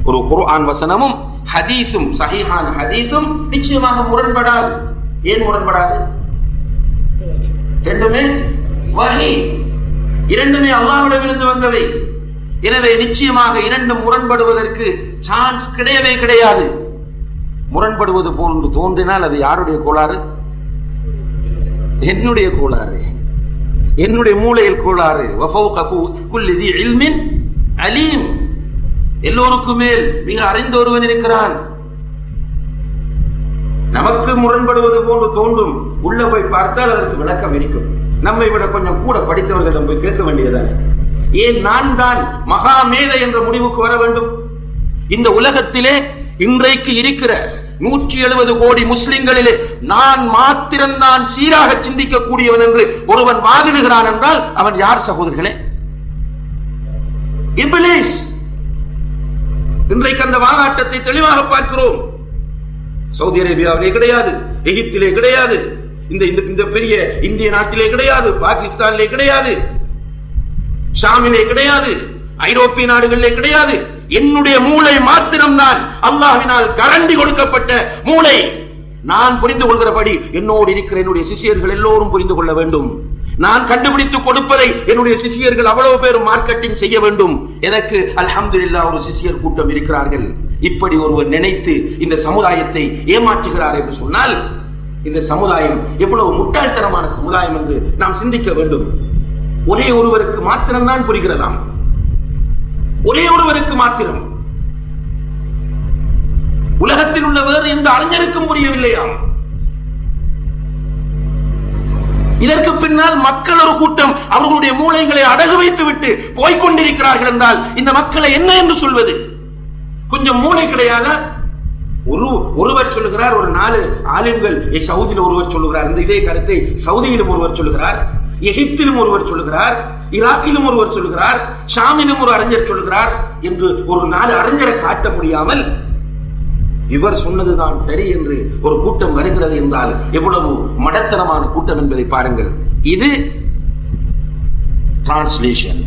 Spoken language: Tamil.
ஒரு குர்ஆன் வசனமும் ஹதீஸும் சஹீஹான ஹதீஸும் நிச்சயமாக முரண்படாது. ஏன் முரண்படாது? ரெண்டுமே வஹி, இரண்டுமே அல்லாஹ்விடமிருந்து வந்தவை. எனவே நிச்சயமாக இரண்டும் முரண்படுவதற்கு சான்ஸ் கிடையவே கிடையாது. முரண்படுவது போன்று தோன்றினால் அது யாருடைய கோளாறு? என்னுடைய கோளாறு, என்னுடைய மூளையில் கோளாறு. வஃபௌக குல்லி தி இல்மின் அலீம், எல்லோருக்கும் மேல் மிக அறிந்த ஒருவன் இருக்கிறான். நமக்கு முரண்படுவது போன்று தோன்றும், உள்ள போய் பார்த்தால் அதற்கு விளக்கம் இருக்கும். நம்மை விட கொஞ்சம் கூட படித்தவர்களிடம் போய் கேட்க வேண்டியதானே. ஏன் நான் தான் மகா மேதை என்ற முடிவுக்கு வர வேண்டும்? இந்த உலகத்திலே இன்றைக்கு இருக்கிற 170 கோடி முஸ்லிம்களிலே நான் மாத்திரம்தான் சீராக சிந்திக்க கூடியவன் என்று ஒருவன் வாதிடுகிறான் என்றால் அவன் யார் சகோதரர்களே? இப்லீஸ். இன்றைக்கு அந்த வாதாட்டத்தை தெளிவாக பார்க்கிறோம். சவுதி அரேபியாவிலே கிடையாது, எகிப்திலே கிடையாது, இந்த பெரிய இந்திய நாட்டிலே கிடையாது, பாகிஸ்தானிலே கிடையாது, ஷாமிலே கிடையாது, ஐரோப்பிய நாடுகளிலே கிடையாது. என்னுடைய மூளை மாத்திரம்தான் அல்லாஹ்வினால் கரண்டி கொடுக்கப்பட்ட மூளை. நான் புரிந்து கொள்கிறபடி என்னோடு இருக்கிற என்னுடைய சிஷியர்கள் எல்லோரும் புரிந்து கொள்ள வேண்டும். நான் கண்டுபிடித்து கொடுப்பதை என்னுடைய சிஷியர்கள் அவ்வளவு பேரும் மார்க்கெட்டிங் செய்ய வேண்டும். எனக்கு அல்ஹம்துலில்லாஹ் ஒரு சிஷியர் கூட்டம் இருக்கிறார்கள். இப்படி ஒருவர் நினைத்து இந்த சமுதாயத்தை ஏமாற்றுகிறார் என்று சொன்னால் இந்த சமுதாயம் எவ்வளவு முட்டாள்தனமான சமுதாயம் என்று நாம் சிந்திக்க வேண்டும். ஒரே ஒருவருக்கு மாத்திரம்தான் புரிகிறதாம், ஒரே ஒருவருக்கு மாத்திரம். உலகத்தில் உள்ள வேறு எந்த அறிஞருக்கும் புரியவில்லையாம். இதற்கு பின்னால் மக்கள் ஒரு கூட்டம் அவர்களுடைய மூளைகளை அடகு வைத்து விட்டு போய்கொண்டிருக்கிறார்கள் என்றால் இந்த மக்களை என்ன என்று சொல்வது? கொஞ்சம் மூளை கிடையாதா? ஒருவர் சொல்லுகிறார், ஒரு 4 ஆலிம்கள் சவுதியில் ஒருவர் சொல்லுகிறார், இந்த இதே கருத்தை சவுதியிலும் ஒருவர் சொல்லுகிறார், எகிப்திலும் ஒருவர் சொல்லுகிறார், ஈராக்கிலும் ஒருவர் சொல்லுகிறார், ஷாமிலும் ஒரு அறிஞர் சொல்லுகிறார் என்று ஒரு 4 அறிஞரை காட்ட முடியாமல் இவர் சொன்னதுதான் சரி என்று ஒரு கூட்டம் வருகிறது என்றால் எவ்வளவு மடத்தனமான கூட்டம் என்பதை பாருங்கள். இது டிரான்ஸ்லேஷன்.